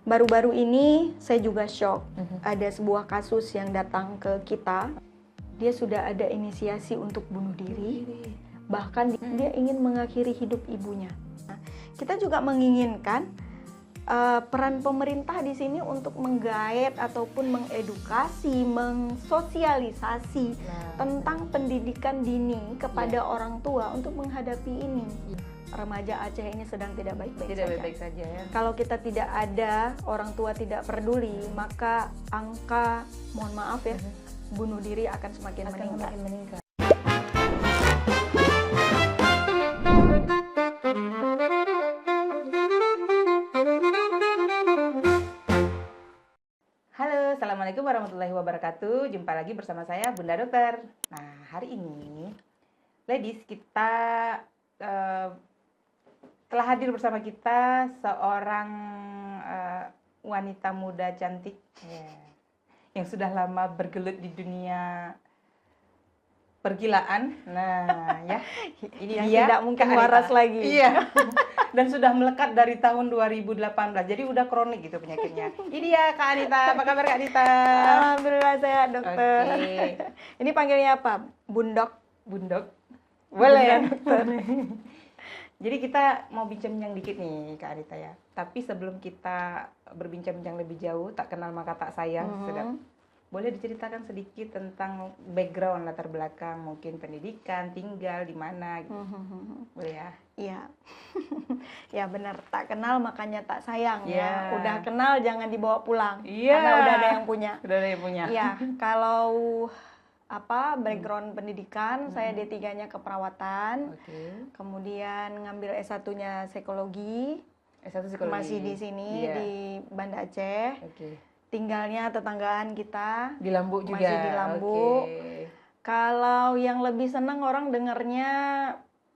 Baru-baru ini saya juga shock. Ada sebuah kasus yang datang ke kita. Dia sudah ada inisiasi untuk bunuh diri. Bahkan dia ingin mengakhiri hidup ibunya. Nah, kita juga menginginkan peran pemerintah di sini untuk menggaet ataupun mengedukasi, mengsosialisasi tentang pendidikan dini kepada orang tua untuk menghadapi ini. Remaja Aceh ini sedang tidak baik-baik saja. Ya. Kalau kita tidak ada, orang tua tidak peduli, maka angka, mohon maaf ya, bunuh diri akan semakin meningkat. Halo, Assalamualaikum warahmatullahi wabarakatuh. Jumpa lagi bersama saya, Bunda Dokter. Nah, hari ini, ladies, kita telah hadir bersama kita seorang wanita muda cantik yang sudah lama bergelut di dunia pergilaan. Nah, ya, ini yang dia tidak mungkin Kak waras Anita. lagi. Iya. Dan sudah melekat dari tahun 2018. Jadi udah kronik gitu penyakitnya. Ini dia Kak Anita. Apa kabar Kak Anita? Alhamdulillah sehat, dokter. Oke. Ini panggilnya apa? Bundok? Bundok. Boleh. Dokter. Jadi kita mau bincang-bincang dikit nih Kak Anita ya. Tapi sebelum kita berbincang-bincang lebih jauh, tak kenal maka tak sayang, sedap. Boleh diceritakan sedikit tentang background latar belakang, mungkin pendidikan, tinggal di mana gitu. Boleh ya? Iya. Ya benar, tak kenal makanya tak sayang Iya. ya. Udah kenal jangan dibawa pulang. Iya. Karena udah ada yang punya. Udah ada yang punya. Iya, kalau background pendidikan, saya D3-nya keperawatan. Oke. Kemudian ngambil S1-nya psikologi. S1 psikologi. Masih di sini Iya. di Banda Aceh. Oke. Tinggalnya tetanggaan kita. Di Lambuk juga. Masih di Lambuk. Oke. Kalau yang lebih senang orang dengarnya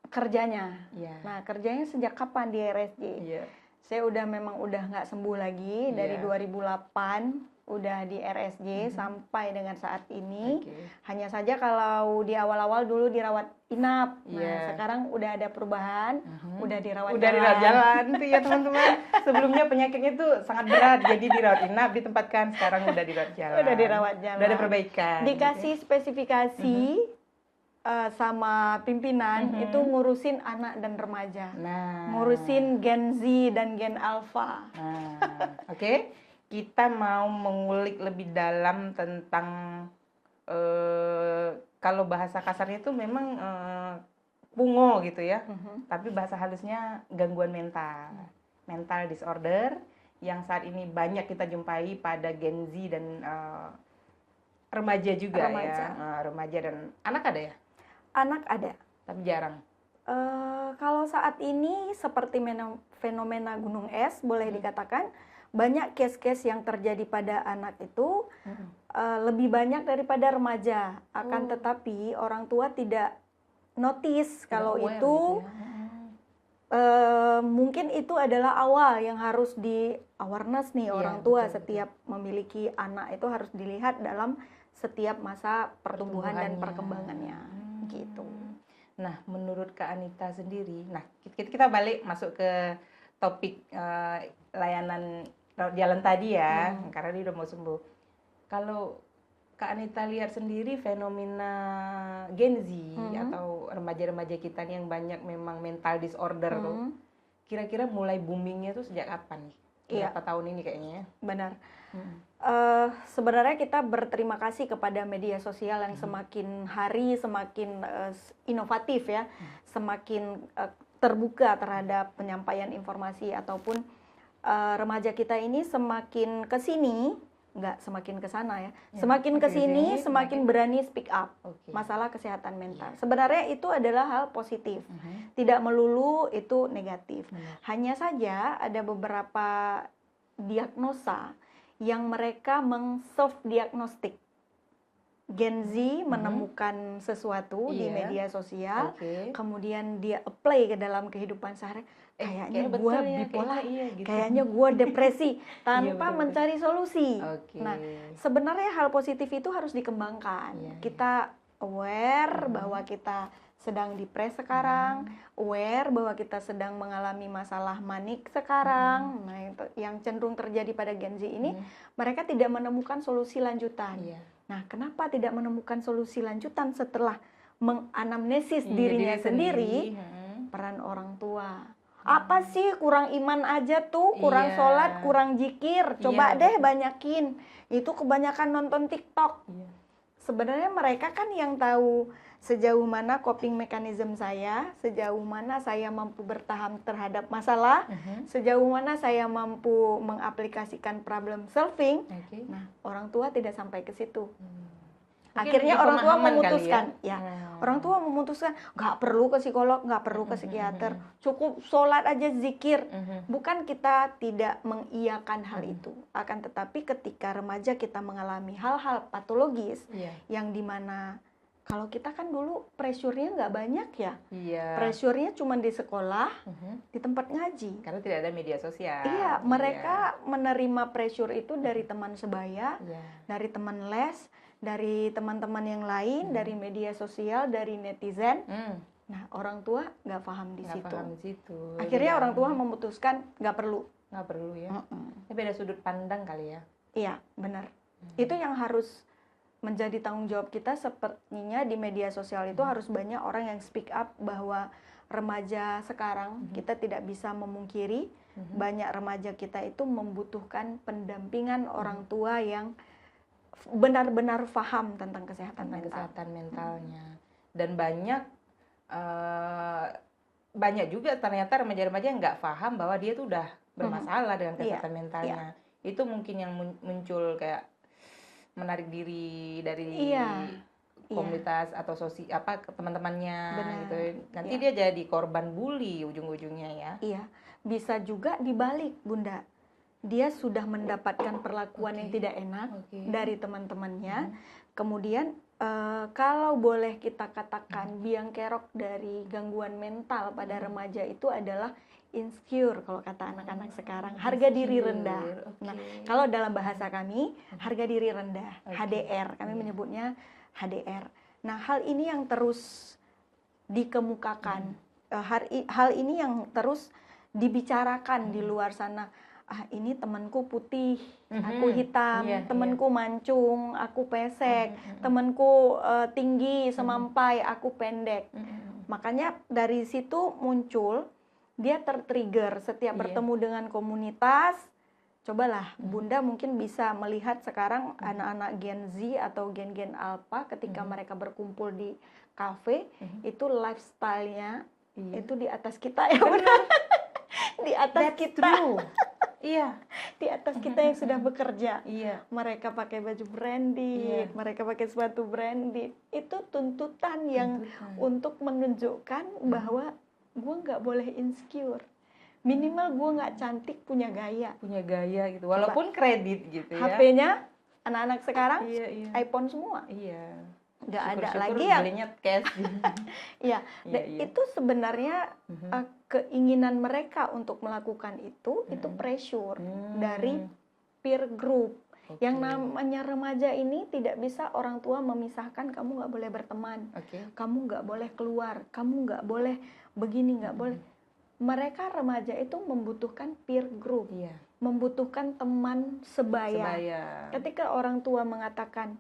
kerjanya. Iya. Nah, kerjanya sejak kapan di RSJ? Iya. Saya memang udah nggak sembuh lagi dari Iya. 2008 udah di RSJ sampai dengan saat ini. Oke. Hanya saja kalau di awal-awal dulu dirawat inap. Nah, Iya. sekarang udah ada perubahan, udah dirawat Udah dirawat jalan tuh ya teman-teman. Sebelumnya penyakitnya tuh sangat berat, jadi dirawat inap, ditempatkan, sekarang udah dirawat jalan. Udah dirawat jalan. Udah ada perbaikan. Dikasih spesifikasi sama pimpinan itu ngurusin anak dan remaja. Nah, Ngurusin Gen Z dan Gen Alpha. Nah, oke. Kita mau mengulik lebih dalam tentang kalau bahasa kasarnya itu memang pungo gitu ya. Tapi bahasa halusnya gangguan mental. Mental disorder yang saat ini banyak kita jumpai pada Gen Z dan remaja juga Remaja. ya. Remaja dan anak ada ya? Anak ada. Tapi jarang. Kalau saat ini seperti fenomena gunung es boleh dikatakan banyak case-case yang terjadi pada anak itu lebih banyak daripada remaja. Akan tetapi orang tua tidak notice kalau aware itu gitu ya. mungkin itu adalah awal yang harus di awareness nih Iya, orang tua. betul, Setiap memiliki anak itu harus dilihat dalam setiap masa pertumbuhan dan perkembangannya gitu. Nah, menurut Kak Anita sendiri, nah kita balik masuk ke topik layanan rawat jalan tadi ya, karena dia udah mau sembuh. Kalau Kak Anita lihat sendiri fenomena Gen Z atau remaja-remaja kita nih yang banyak memang mental disorder tuh, kira-kira mulai boomingnya tuh sejak kapan nih? Berapa tahun ini kayaknya? Benar. Sebenarnya kita berterima kasih kepada media sosial yang semakin hari semakin inovatif ya, semakin terbuka terhadap penyampaian informasi ataupun remaja kita ini semakin ke sini, nggak semakin ke sana ya, semakin ke sini semakin berani speak up masalah kesehatan mental. Sebenarnya itu adalah hal positif, tidak melulu itu negatif. Hanya saja ada beberapa diagnosa yang mereka meng-self diagnostik. Gen Z menemukan sesuatu di media sosial, kemudian dia apply ke dalam kehidupan sehari. Kayaknya gue bipolar, gitu. kayaknya gue depresi, tanpa mencari solusi. Nah, sebenarnya hal positif itu harus dikembangkan. Kita aware bahwa kita sedang depres sekarang, aware bahwa kita sedang mengalami masalah manik sekarang. Nah, itu yang cenderung terjadi pada Gen Z ini, mereka tidak menemukan solusi lanjutan. Iya. Nah, kenapa tidak menemukan solusi lanjutan setelah menganamnesis Iya, dirinya diri sendiri? sendiri. Peran orang tua. Apa sih, kurang iman aja tuh, kurang Iya. sholat, kurang zikir. Coba Iya, deh betul. banyakin. Itu kebanyakan nonton TikTok. Iya. Sebenarnya mereka kan yang tahu sejauh mana coping mechanism saya, sejauh mana saya mampu bertahan terhadap masalah, sejauh mana saya mampu mengaplikasikan problem solving. Oke. Nah, orang tua tidak sampai ke situ. Mungkin Akhirnya di orang tua pemahaman kali memutuskan, ya. orang tua memutuskan nggak perlu ke psikolog, nggak perlu ke psikiater, cukup sholat aja, zikir. Bukan kita tidak mengiyakan hal itu, akan tetapi ketika remaja kita mengalami hal-hal patologis Iya. yang dimana kalau kita kan dulu pressure-nya nggak banyak ya, Iya. pressure-nya cuma di sekolah, di tempat ngaji. Karena tidak ada media sosial. Iya, mereka menerima pressure itu dari teman sebaya, Iya. dari teman les, dari teman-teman yang lain, dari media sosial, dari netizen. Nah, orang tua nggak paham di Nggak situ. paham di situ. Akhirnya Lebih orang tua dalam. memutuskan nggak perlu. Nggak perlu ya. Tapi beda sudut pandang kali ya. Iya, benar. Itu yang harus menjadi tanggung jawab kita. Sepertinya di media sosial itu harus banyak orang yang speak up bahwa remaja sekarang kita tidak bisa memungkiri banyak remaja kita itu membutuhkan pendampingan orang tua yang benar-benar paham tentang kesehatan Tentang mental. kesehatan mentalnya. Dan banyak juga ternyata remaja-remaja yang nggak paham bahwa dia tuh udah bermasalah dengan kesehatan mentalnya. Itu mungkin yang muncul kayak menarik diri dari komunitas atau teman-temannya gitu. Nanti dia jadi korban bully ujung-ujungnya ya. Iya, bisa juga dibalik, Bunda. Dia sudah mendapatkan perlakuan yang tidak enak dari teman-temannya. Kemudian kalau boleh kita katakan biang kerok dari gangguan mental pada remaja itu adalah insecure kalau kata anak-anak sekarang, harga diri rendah. Nah, kalau dalam bahasa kami, harga diri rendah, HDR, kami menyebutnya HDR. Nah, hal ini yang terus dikemukakan, hal ini yang terus dibicarakan di luar sana. Ini temanku putih, aku hitam, temanku mancung, aku pesek, temanku tinggi, semampai, aku pendek. Makanya dari situ muncul, dia tertrigger setiap bertemu dengan komunitas. Cobalah Bunda mungkin bisa melihat sekarang anak-anak Gen Z atau gen-gen Alpha ketika mereka berkumpul di kafe, itu lifestyle-nya itu di atas kita ya benar. Di atas kita. Iya. Di atas kita yang sudah bekerja. Iya. Mereka pakai baju branded, mereka pakai sepatu branded. Itu tuntutan yang untuk menunjukkan bahwa gue nggak boleh insecure. Minimal gue nggak cantik, punya gaya. Punya gaya gitu, walaupun kredit gitu ya. HP-nya anak-anak sekarang iPhone semua. Iya. Nggak ada lagi yang yang belinya cash. Iya. Itu sebenarnya keinginan mereka untuk melakukan itu pressure dari peer group. Yang namanya remaja ini tidak bisa orang tua memisahkan, kamu nggak boleh berteman, kamu nggak boleh keluar, kamu nggak boleh begini, nggak boleh. Mereka remaja itu membutuhkan peer group, membutuhkan teman sebaya. Ketika orang tua mengatakan,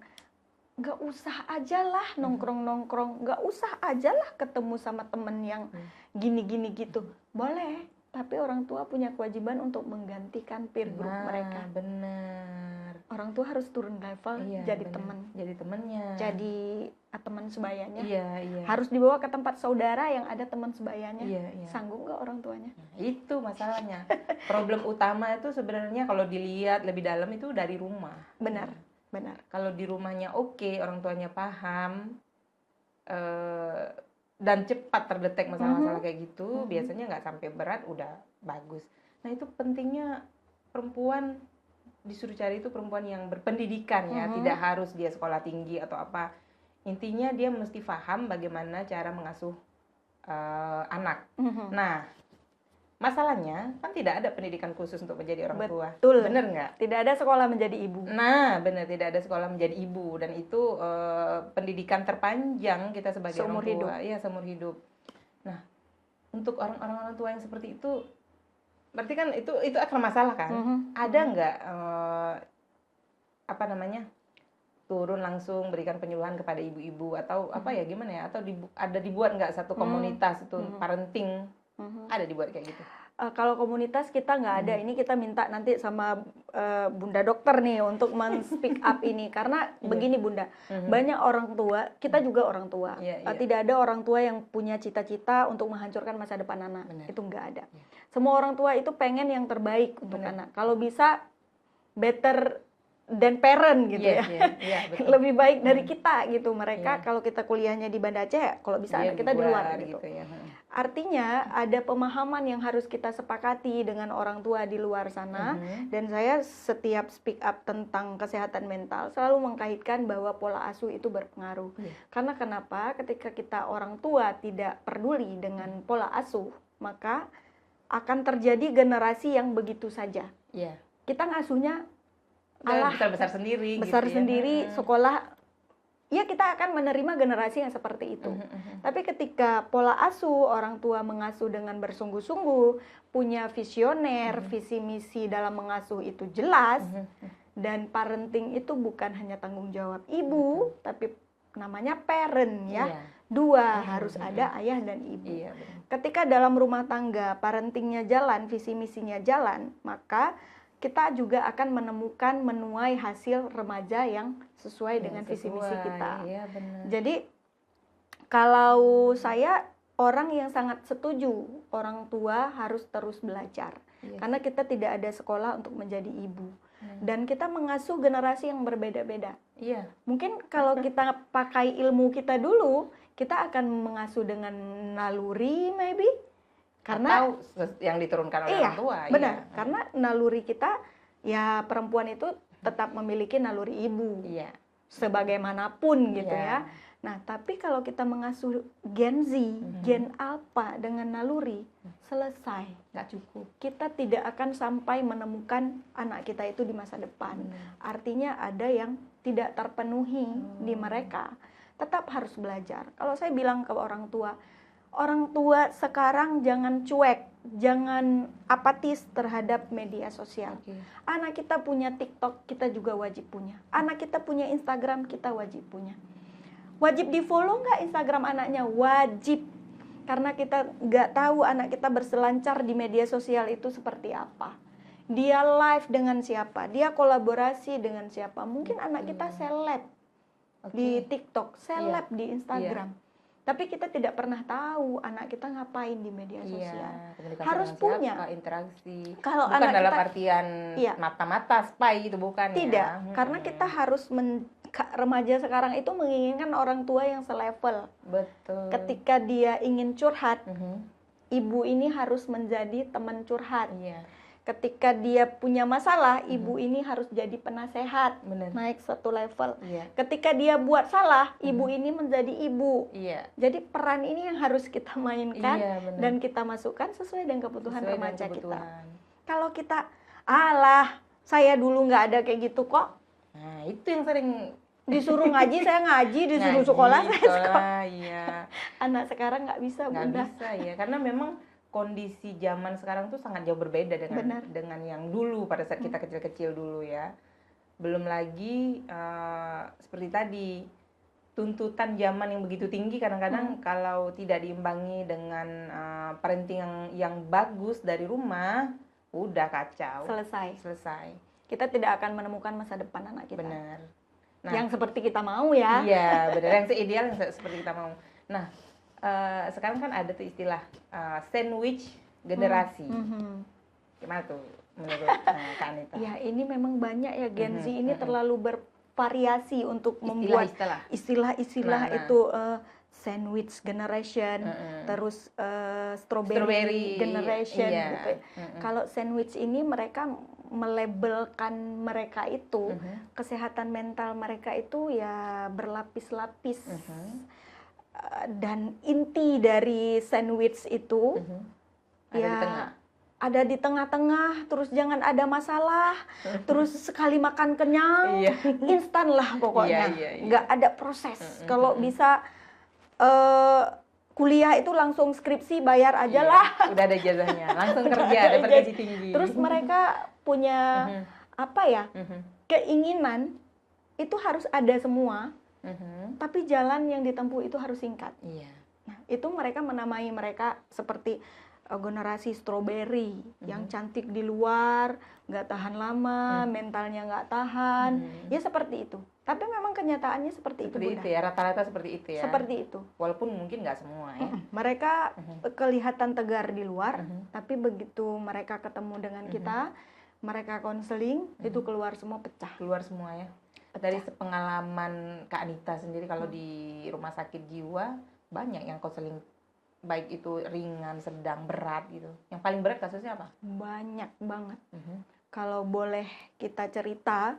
nggak usah aja lah nongkrong-nongkrong, nggak usah aja lah ketemu sama temen yang gini-gini gitu, boleh. Tapi orang tua punya kewajiban untuk menggantikan peer group mereka. Benar. Orang tua harus turun level, jadi teman. Jadi temannya. Jadi teman sebayanya. Iya. Harus dibawa ke tempat saudara yang ada teman sebayanya. Iya. Sanggup nggak orang tuanya? Nah, itu masalahnya. Problem utama itu sebenarnya kalau dilihat lebih dalam itu dari rumah. Benar. Kalau di rumahnya orang tuanya paham, dan cepat terdetek masalah-masalah kayak gitu, biasanya nggak sampai berat, udah bagus. Nah, itu pentingnya perempuan disuruh cari itu perempuan yang berpendidikan ya, tidak harus dia sekolah tinggi atau apa. Intinya dia mesti paham bagaimana cara mengasuh anak. Nah, masalahnya kan tidak ada pendidikan khusus untuk menjadi orang tua. Betul. Bener nggak? Tidak ada sekolah menjadi ibu. Nah, benar, tidak ada sekolah menjadi ibu, dan itu pendidikan terpanjang kita sebagai Seumur orang tua. hidup. Iya, seumur hidup. Nah, untuk orang tua yang seperti itu, berarti kan itu akar masalah kan? Ada nggak apa namanya, turun langsung berikan penyuluhan kepada ibu-ibu atau apa ya, gimana ya? Atau ada dibuat nggak satu komunitas itu parenting? Ada dibuat kayak gitu? Kalau komunitas kita nggak ada, ini kita minta nanti sama Bunda Dokter nih untuk men-speak up ini, karena begini Bunda, banyak orang tua, kita juga orang tua, tidak ada orang tua yang punya cita-cita untuk menghancurkan masa depan anak. Itu nggak ada. Semua orang tua itu pengen yang terbaik untuk anak. Kalau bisa better than parent gitu ya. Betul. Lebih baik dari kita gitu. Mereka kalau kita kuliahnya di Banda Aceh, kalau bisa anak kita di luar gitu. Artinya ada pemahaman yang harus kita sepakati dengan orang tua di luar sana. Dan saya setiap speak up tentang kesehatan mental selalu mengkaitkan bahwa pola asuh itu berpengaruh. Karena kenapa? Ketika kita orang tua tidak peduli dengan pola asuh, maka akan terjadi generasi yang begitu saja. Kita ngasuhnya besar sendiri besar gitu sendiri, sekolah, ya kita akan menerima generasi yang seperti itu. Tapi ketika pola asuh, orang tua mengasuh dengan bersungguh-sungguh, punya visioner, visi misi dalam mengasuh itu jelas, dan parenting itu bukan hanya tanggung jawab ibu, tapi namanya parent ya. Dua, harus ada ayah dan ibu. Ketika dalam rumah tangga parentingnya jalan, visi misinya jalan, maka kita juga akan menuai hasil remaja yang sesuai dengan visi misi kita. Jadi kalau saya orang yang sangat setuju orang tua harus terus belajar, karena kita tidak ada sekolah untuk menjadi ibu, dan kita mengasuh generasi yang berbeda-beda. Mungkin kalau kita pakai ilmu kita dulu, kita akan mengasuh dengan naluri maybe. Karena atau yang diturunkan oleh orang tua. Benar, karena naluri kita, ya perempuan itu tetap memiliki naluri ibu, sebagaimanapun gitu ya. Nah, tapi kalau kita mengasuh Gen Z, Gen Alpha dengan naluri, selesai, nggak cukup. Kita tidak akan sampai menemukan anak kita itu di masa depan. Artinya ada yang tidak terpenuhi di mereka. Tetap harus belajar. Kalau saya bilang ke orang tua sekarang jangan cuek, jangan apatis terhadap media sosial. Anak kita punya TikTok, kita juga wajib punya. Anak kita punya Instagram, kita wajib punya. Wajib di-follow nggak Instagram anaknya? Wajib. Karena kita nggak tahu anak kita berselancar di media sosial itu seperti apa. Dia live dengan siapa, dia kolaborasi dengan siapa. Mungkin anak kita seleb di TikTok, seleb di Instagram. Tapi kita tidak pernah tahu anak kita ngapain di media sosial. Harus punya siapa, interaksi. Kalau bukan anak dalam kita, artian mata-mata spy itu bukan. Tidak, karena kita harus remaja sekarang itu menginginkan orang tua yang selevel. Betul. Ketika dia ingin curhat, ibu ini harus menjadi teman curhat. Ketika dia punya masalah, ibu ini harus jadi penasehat, naik satu level. Ketika dia buat salah, ibu ini menjadi ibu. Jadi peran ini yang harus kita mainkan dan kita masukkan sesuai dengan kebutuhan remaja kita. Kalau kita, saya dulu nggak ada kayak gitu kok. Nah, itu yang sering disuruh ngaji, saya ngaji, disuruh sekolah, saya sekolah. Anak sekarang nggak bisa, Bunda. Nggak bisa ya, karena memang kondisi zaman sekarang tuh sangat jauh berbeda dengan yang dulu pada saat kita kecil-kecil dulu ya. Belum lagi seperti tadi, tuntutan zaman yang begitu tinggi, kadang-kadang kalau tidak diimbangi dengan parenting yang bagus dari rumah, udah kacau. Selesai. Kita tidak akan menemukan masa depan anak kita. Benar. Nah, yang seperti kita mau ya. Iya, benar. Yang seideal yang seperti kita mau. Nah, sekarang kan ada tuh istilah sandwich generasi. Gimana tuh menurut Kak Anita? Ya, ini memang banyak ya, Gen Z ini terlalu bervariasi untuk membuat istilah-istilah itu sandwich generation, terus strawberry generation gitu. Kalau sandwich ini mereka melabelkan mereka itu, kesehatan mental mereka itu ya berlapis-lapis. Dan inti dari sandwich itu ada di tengah. ada di tengah-tengah, terus jangan ada masalah, terus sekali makan kenyang, Iya. instan lah pokoknya, Iya. nggak ada proses. Kalau bisa kuliah itu langsung skripsi bayar aja Iya, lah. udah ada ijazahnya, langsung kerja, Ada dapat ijazah. gaji tinggi. Terus mereka punya apa ya, keinginan itu harus ada semua, tapi jalan yang ditempuh itu harus singkat. Iya. Nah, itu mereka menamai mereka seperti generasi strawberry yang cantik di luar, nggak tahan lama, mentalnya nggak tahan, ya seperti itu. Tapi memang kenyataannya seperti itu, Seperti Bunda. itu ya, rata-rata seperti itu ya. Seperti itu. Walaupun mungkin nggak semua ya. Mereka kelihatan tegar di luar, tapi begitu mereka ketemu dengan kita, mereka konseling, itu keluar semua pecah. Keluar semua ya. Dari pengalaman Kak Anita sendiri, kalau di rumah sakit jiwa banyak yang konseling, baik itu ringan, sedang, berat gitu. Yang paling berat kasusnya apa? Banyak banget. Kalau boleh kita cerita,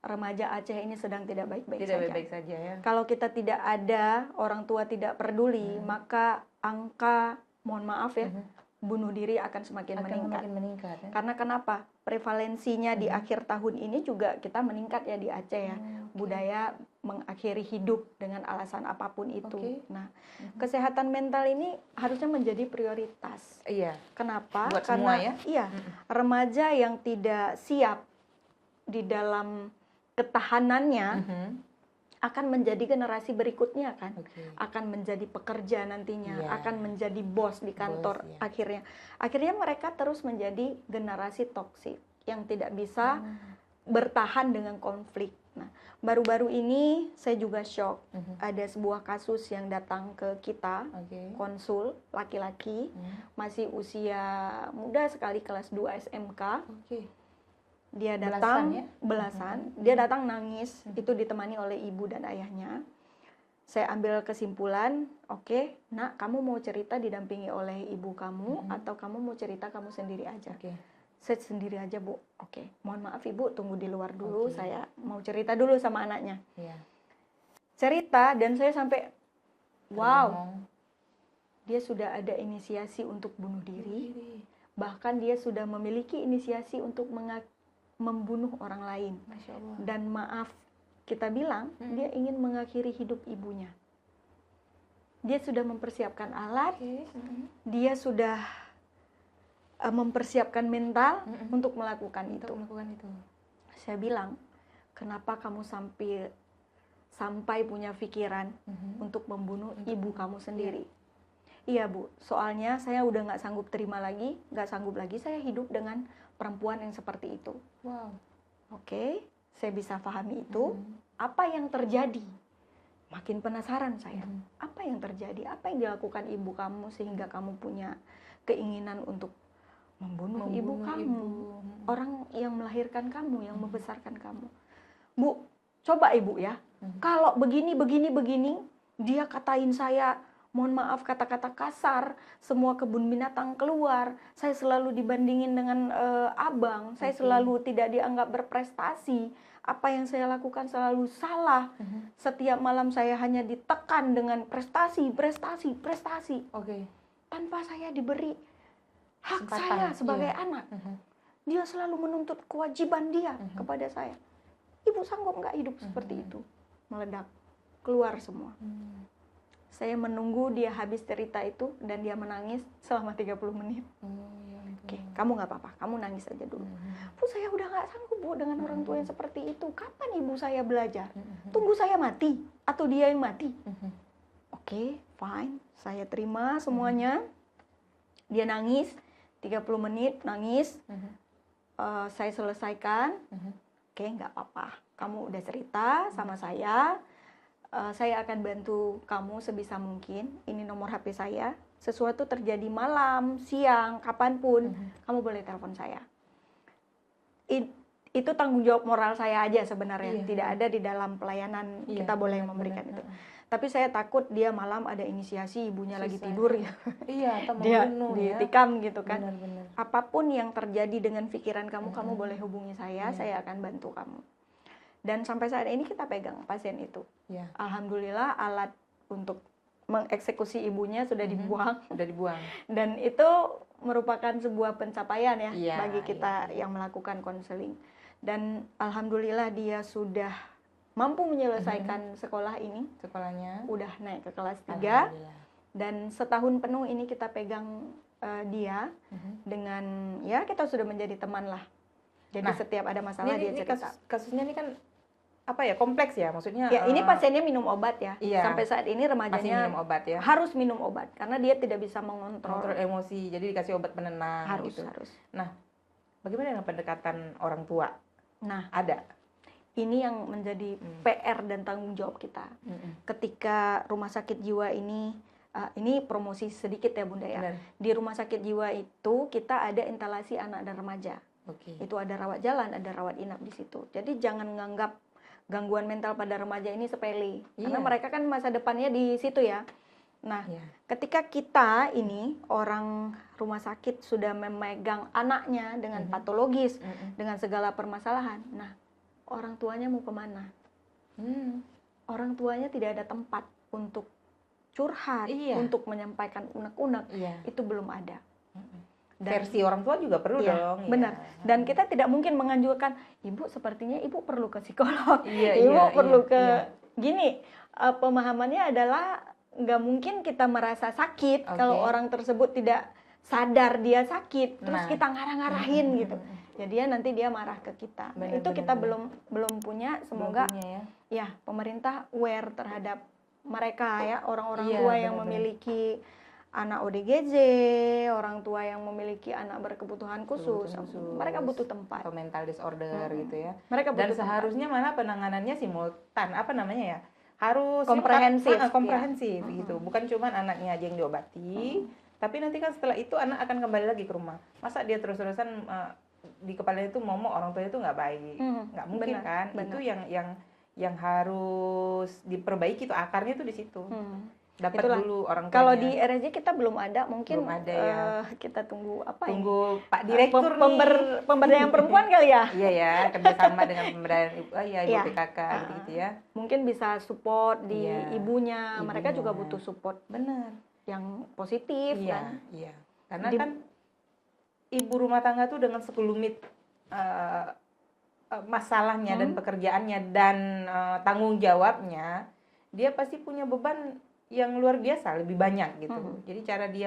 remaja Aceh ini sedang tidak baik-baik Tidak saja. baik-baik saja ya. Kalau kita tidak ada, orang tua tidak peduli, maka angka, mohon maaf ya, bunuh diri akan semakin meningkat. Semakin meningkat ya. Karena kenapa? Prevalensinya di akhir tahun ini juga kita meningkat ya di Aceh ya. Budaya mengakhiri hidup dengan alasan apapun itu. Nah, kesehatan mental ini harusnya menjadi prioritas. Iya. Kenapa? Buat Karena semua ya? iya, remaja yang tidak siap di dalam ketahanannya akan menjadi generasi berikutnya kan, akan menjadi pekerja nantinya, akan menjadi bos di kantor. Akhirnya mereka terus menjadi generasi toksik yang tidak bisa bertahan dengan konflik. Nah, baru-baru ini saya juga shock, ada sebuah kasus yang datang ke kita, konsul laki-laki, masih usia muda sekali, kelas 2 SMK. Dia datang belasan, dia datang nangis, itu ditemani oleh ibu dan ayahnya. Saya ambil kesimpulan, oke, nak, kamu mau cerita didampingi oleh ibu kamu atau kamu mau cerita kamu sendiri aja? Saya sendiri aja, Bu. Oke, mohon maaf ibu, tunggu di luar dulu, saya mau cerita dulu sama anaknya. Cerita dan saya sampai, wow, dia sudah ada inisiasi untuk bunuh diri, bahkan dia sudah memiliki inisiasi untuk membunuh orang lain. Masya Allah. Dan maaf, kita bilang dia ingin mengakhiri hidup ibunya. Dia sudah mempersiapkan alat, dia sudah mempersiapkan mental untuk melakukan itu. Saya bilang, kenapa kamu sampai punya pikiran untuk membunuh ibu kamu sendiri? Iya Bu, soalnya saya udah nggak sanggup lagi saya hidup dengan perempuan yang seperti itu. Oke, saya bisa pahami itu. Apa yang terjadi? Makin penasaran saya. Apa yang terjadi? Apa yang dilakukan ibu kamu sehingga kamu punya keinginan untuk membunuh ibu kamu? Orang yang melahirkan kamu, yang membesarkan kamu. Bu, coba ibu ya. Kalau begini, dia katain saya, mohon maaf kata-kata kasar, semua kebun binatang keluar, saya selalu dibandingin dengan abang, saya selalu tidak dianggap berprestasi, apa yang saya lakukan selalu salah, setiap malam saya hanya ditekan dengan prestasi, tanpa saya diberi hak saya sebagai anak. Dia selalu menuntut kewajiban dia kepada saya. Ibu sanggup nggak hidup seperti itu? Meledak, keluar semua. Saya menunggu dia habis cerita itu dan dia menangis selama 30 menit. Oke, kamu nggak apa-apa, kamu nangis aja dulu. Bu, saya udah nggak sanggup Bu dengan orang tua yang seperti itu. Kapan ibu saya belajar? Tunggu saya mati atau dia yang mati? Oke, fine, saya terima semuanya. Dia nangis 30 menit, nangis. Saya selesaikan. Oke, nggak apa-apa. Kamu udah cerita sama saya akan bantu kamu sebisa mungkin. Ini nomor HP saya. Sesuatu terjadi malam, siang, kapanpun, kamu boleh telepon saya. Itu tanggung jawab moral saya aja sebenarnya. Tidak ada di dalam pelayanan kita boleh memberikan itu. Tapi saya takut dia malam ada inisiasi, ibunya lagi tidur ya. Atau dia membunuh ditikam gitu kan. Benar. Apapun yang terjadi dengan pikiran kamu, kamu boleh hubungi saya akan bantu kamu. Dan sampai saat ini kita pegang pasien itu. Alhamdulillah alat untuk mengeksekusi ibunya sudah dibuang. Udah dibuang. Dan itu merupakan sebuah pencapaian ya Iya, bagi kita yang melakukan konseling. Dan alhamdulillah dia sudah mampu menyelesaikan sekolah ini, Sekolahnya. udah naik ke kelas 3. Alhamdulillah. Dan setahun penuh ini kita pegang dia dengan ya kita sudah menjadi teman lah. Jadi Nah, setiap ada masalah dia cerita. Kasusnya ini kan apa ya, kompleks ya, maksudnya Ya, ini pasiennya minum obat ya. iya. Sampai saat ini masih remajanya minum obat ya, harus minum obat karena dia tidak bisa mengontrol. kontrol emosi, jadi dikasih obat penenang Harus, gitu. harus. Nah, bagaimana dengan pendekatan orang tua? Nah, Ada? ini yang menjadi PR dan tanggung jawab kita. Ketika rumah sakit jiwa ini promosi sedikit ya Bunda ya. Benar. Di rumah sakit jiwa itu kita ada instalasi anak dan remaja. Oke. Itu ada rawat jalan, ada rawat inap di situ. Jadi jangan menganggap gangguan mental pada remaja ini sepele. Karena Iya. mereka kan masa depannya di situ ya. Nah, Iya. ketika kita ini orang rumah sakit sudah memegang anaknya dengan patologis, dengan segala permasalahan. Nah, orang tuanya mau kemana? Orang tuanya tidak ada tempat untuk curhat, Iya. untuk menyampaikan unek-unek. Iya. Itu belum ada. Versi orang tua juga perlu Iya, dong. benar. Iya. Dan kita tidak mungkin menganjurkan, ibu sepertinya ibu perlu ke psikolog, Iya, ibu iya, perlu iya, ke iya. gini. Pemahamannya adalah nggak mungkin kita merasa sakit kalau orang tersebut tidak sadar dia sakit, terus Nah. kita ngarah-ngarahin gitu. Jadi nanti dia marah ke kita. Nah, Benar, itu benar, kita benar. belum punya. Belum Semoga punya ya. ya pemerintah aware terhadap mereka ya, orang-orang Iya, tua yang benar-benar. memiliki anak ODGJ, orang tua yang memiliki anak berkebutuhan khusus. Mereka butuh tempat. Atau mental disorder gitu ya. Mereka Dan butuh tempat. seharusnya malah penanganannya simultan, apa namanya ya? Harus Komprehensif, komprehensif gitu. Bukan cuma anaknya aja yang diobati, tapi nanti kan setelah itu anak akan kembali lagi ke rumah. Masa dia terus-terusan di kepalanya itu momok orang tuanya itu nggak baik, nggak mungkin benar, kan? benar. Itu yang harus diperbaiki tuh, akarnya tuh di situ. Dapat Itulah. dulu orang tuanya. Kalau di RSJ kita belum ada, mungkin Belum ada ya. kita tunggu apa ya? Tunggu Pak Direktur nih. Pemberdayaan perempuan kali ya. Iya ya, kerjasama dengan pemberdayaan ibu, ibu Iya. PKK gitu ya. Mungkin bisa support di Iya, ibunya. Mereka juga ibunya. butuh support Benar. yang positif Iya, kan. iya. Karena Di- kan ibu rumah tangga tuh dengan sekelumit masalahnya dan pekerjaannya dan tanggung jawabnya, dia pasti punya beban yang luar biasa, lebih banyak gitu. Jadi cara dia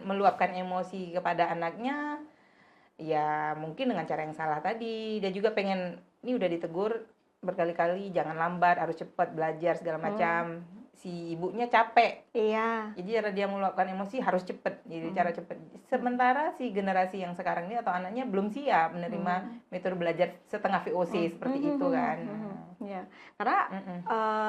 meluapkan emosi kepada anaknya, ya mungkin dengan cara yang salah tadi. Dia juga pengen, ini udah ditegur berkali-kali, jangan lambat, harus cepat belajar segala macam. Si ibunya capek. Iya. Jadi cara dia meluapkan emosi harus cepet, jadi cara cepet. Sementara si generasi yang sekarang ini atau anaknya belum siap menerima metode belajar setengah VOC seperti itu kan. Ya, karena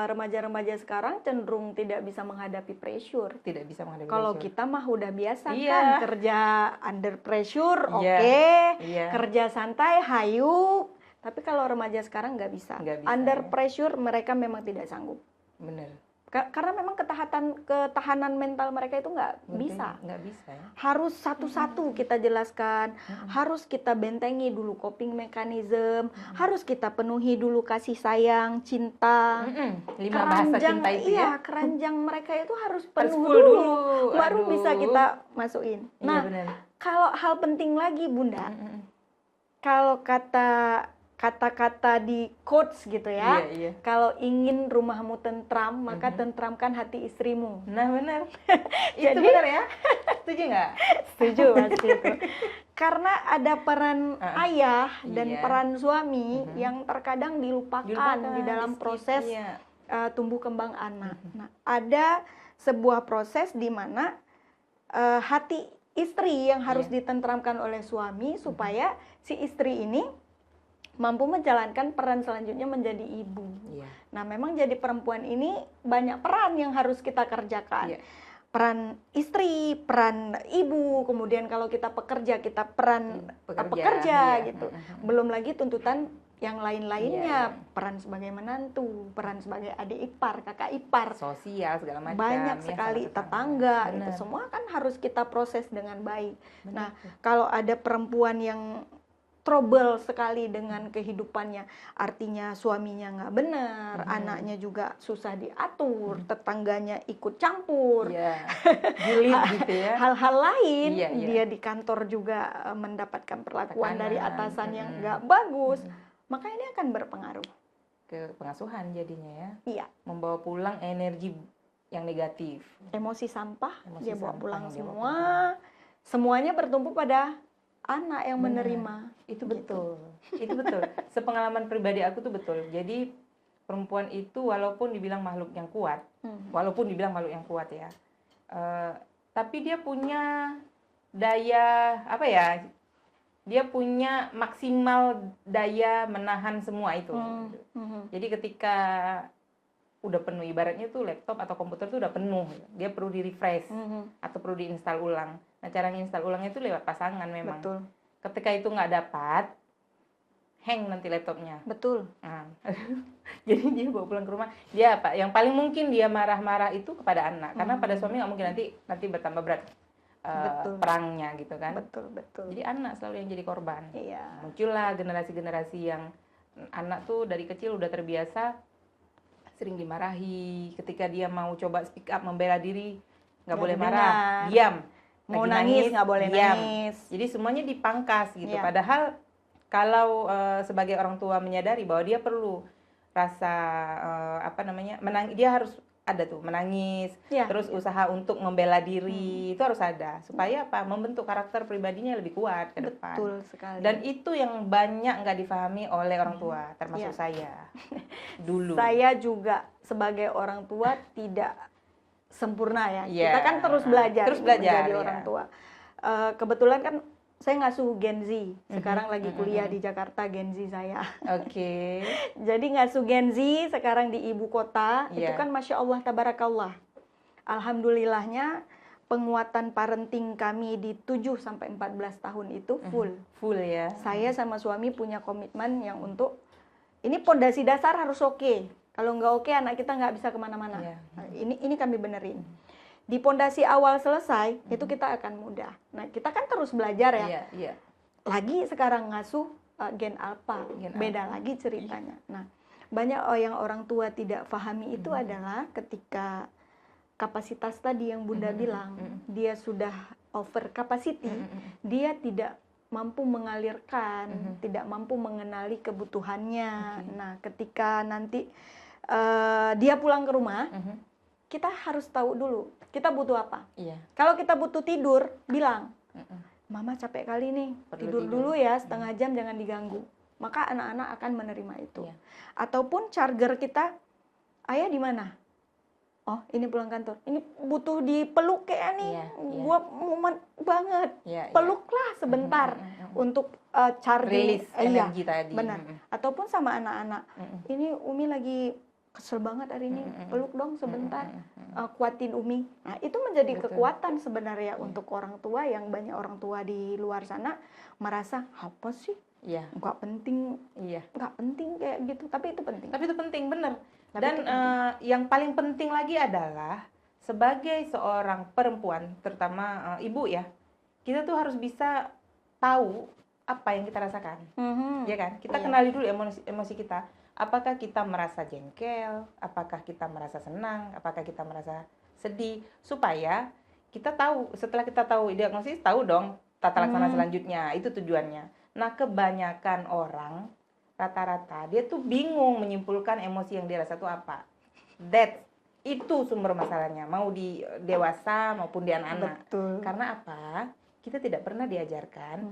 remaja-remaja sekarang cenderung tidak bisa menghadapi pressure. Tidak bisa menghadapi Kalau pressure. kita mah udah biasa Iya. kan kerja under pressure, Iya. oke. Iya. Kerja santai, hayu. Tapi kalau remaja sekarang nggak bisa. Nggak bisa, Under ya. pressure mereka memang tidak sanggup. Bener. Karena memang ketahanan mental mereka itu nggak bisa. Nggak bisa ya. Harus satu-satu kita jelaskan, harus kita bentengi dulu coping mechanism, harus kita penuhi dulu kasih sayang, cinta. 5 bahasa cinta itu iya, ya. keranjang mereka itu harus Harus penuh full dulu, dulu. baru Aduh. bisa kita masukin. Iya Nah, bener. kalau hal penting lagi Bunda, kalau kata-kata di quotes gitu ya, Iya. kalau ingin rumahmu tentram, maka tentramkan hati istrimu. Nah bener. Itu Jadi- bener ya. Setuju nggak? Setuju pasti itu. Karena ada peran ayah dan Iya. peran suami yang terkadang dilupakan di dalam proses Iya. tumbuh kembang anak. Nah, ada sebuah proses di mana hati istri yang harus ditentramkan oleh suami supaya si istri ini mampu menjalankan peran selanjutnya menjadi ibu. Iya. Nah, memang jadi perempuan ini banyak peran yang harus kita kerjakan. Iya. Peran istri, peran ibu, kemudian kalau kita pekerja, kita peran pekerja iya. gitu. Belum lagi tuntutan yang lain-lainnya, Iya. peran sebagai menantu, peran sebagai adik ipar, kakak ipar, Sosial segala macam. banyak ya, sekali sama tetangga Benar. gitu. Semua kan harus kita proses dengan baik. Benar. Nah, kalau ada perempuan yang trouble sekali dengan kehidupannya. Artinya suaminya nggak benar, anaknya juga susah diatur, tetangganya ikut campur. Iya. Julid gitu ya. Hal-hal lain, Iya, iya. dia di kantor juga mendapatkan perlakuan dari Tekanan, atasan yang nggak bagus. Mm-mm. Maka ini akan berpengaruh. Ke pengasuhan jadinya ya. Iya, Membawa pulang energi yang negatif. emosi sampah Emosi dia bawa sampah pulang yang dia bawa semua. Semuanya bertumpu pada anak yang Benar. menerima. Itu Gitu. betul. Itu betul. Sepengalaman pribadi aku tuh betul. Jadi perempuan itu walaupun dibilang makhluk yang kuat, ya, tapi dia punya daya apa ya? Dia punya maksimal daya menahan semua itu. Jadi ketika udah penuh, ibaratnya tuh laptop atau komputer tuh udah penuh, dia perlu di refresh atau perlu diinstal ulang. Nah, cara nginstal ulangnya itu lewat pasangan memang. Betul. Ketika itu nggak dapat, hang nanti laptopnya. Betul. Nah, jadi dia bawa pulang ke rumah. Dia apa? Yang paling mungkin dia marah-marah itu kepada anak, karena pada suami nggak mungkin, nanti bertambah berat Betul. perangnya gitu kan. Betul, betul. Jadi anak selalu yang jadi korban. Iya. Muncullah generasi-generasi yang anak tuh dari kecil udah terbiasa sering dimarahi. Ketika dia mau coba speak up, membela diri, nggak Nggak boleh didengar. marah, diam. Mau Lagi nangis nggak boleh diam. nangis. Jadi semuanya dipangkas gitu. Iya. Padahal kalau sebagai orang tua menyadari bahwa dia perlu rasa dia harus ada tuh menangis, Iya. terus usaha untuk membela diri, itu harus ada supaya apa? Membentuk karakter pribadinya lebih kuat ke depan. Betul sekali. Dan itu yang banyak nggak difahami oleh orang tua, termasuk Iya. saya dulu. Saya juga sebagai orang tua tidak sempurna ya. Iya. Kita kan terus belajar, Terus belajar, menjadi ya. orang tua. Kebetulan kan saya ngasuh Gen Z. Sekarang lagi kuliah di Jakarta, Gen Z saya. Oke. Jadi ngasuh Gen Z sekarang di ibu kota, itu Iya. kan Masya Allah, Tabarakallah. Alhamdulillahnya penguatan parenting kami di 7-14 tahun itu full. Full ya. Saya sama suami punya komitmen yang untuk, ini pondasi dasar harus oke. Kalau nggak oke, anak kita nggak bisa kemana-mana. Iya. Nah, ini kami benerin. Di pondasi awal selesai, itu kita akan mudah. Nah, kita kan terus belajar ya. Iya, iya. Lagi sekarang ngasuh Gen Alpha, Gen beda lagi ceritanya. Nah, banyak yang orang tua tidak pahami itu adalah ketika kapasitas tadi yang Bunda bilang, dia sudah over capacity, dia tidak mampu mengalirkan, tidak mampu mengenali kebutuhannya. Nah, ketika nanti dia pulang ke rumah, kita harus tahu dulu kita butuh apa. Iya. Kalau kita butuh tidur, bilang, Mama capek kali nih, tidur dulu ya setengah jam, jangan diganggu. Maka anak-anak akan menerima itu. Iya. Ataupun charger kita, ayah di mana? Oh, ini pulang kantor. Ini butuh dipeluk kayak nih. Iya, iya. Gua mumet banget. Iya, iya. Peluklah sebentar untuk charging. Rilis energi tadi. Benar. Ataupun sama anak-anak. Ini Umi lagi kesel banget hari ini. Peluk dong sebentar. Kuatin Umi. Nah, itu menjadi kekuatan sebenarnya untuk orang tua, yang banyak orang tua di luar sana merasa apa sih? Iya. Nggak penting. Iya. Nggak penting kayak gitu. Tapi itu penting. Tapi itu penting, bener. Tapi Dan itu penting. yang paling penting lagi adalah sebagai seorang perempuan, terutama ibu ya, kita tuh harus bisa tahu apa yang kita rasakan, ya kan? Kita kenali dulu emosi kita. Apakah kita merasa jengkel? Apakah kita merasa senang? Apakah kita merasa sedih? Supaya kita tahu, setelah kita tahu diagnosis, tahu dong tata laksana selanjutnya. Itu tujuannya. Nah, kebanyakan orang rata-rata dia tuh bingung menyimpulkan emosi yang dia rasa itu apa. Itu sumber masalahnya, mau di dewasa maupun di anak-anak. Betul. Karena apa? Kita tidak pernah diajarkan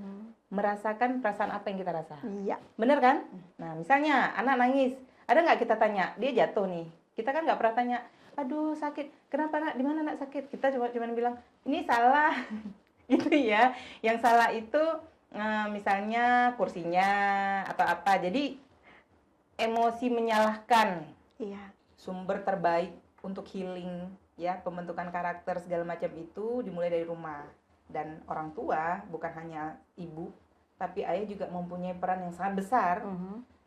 merasakan perasaan apa yang kita rasa. Iya. Bener kan? Nah, misalnya anak nangis, ada nggak kita tanya, dia jatuh nih. Kita kan nggak pernah tanya, aduh sakit, kenapa nak, di mana nak sakit? Kita cuma bilang, ini salah, gitu ya. Yang salah itu misalnya kursinya atau apa. Jadi emosi menyalahkan. Iya. Sumber terbaik untuk healing ya, pembentukan karakter segala macam itu dimulai dari rumah. Dan orang tua bukan hanya ibu, tapi ayah juga mempunyai peran yang sangat besar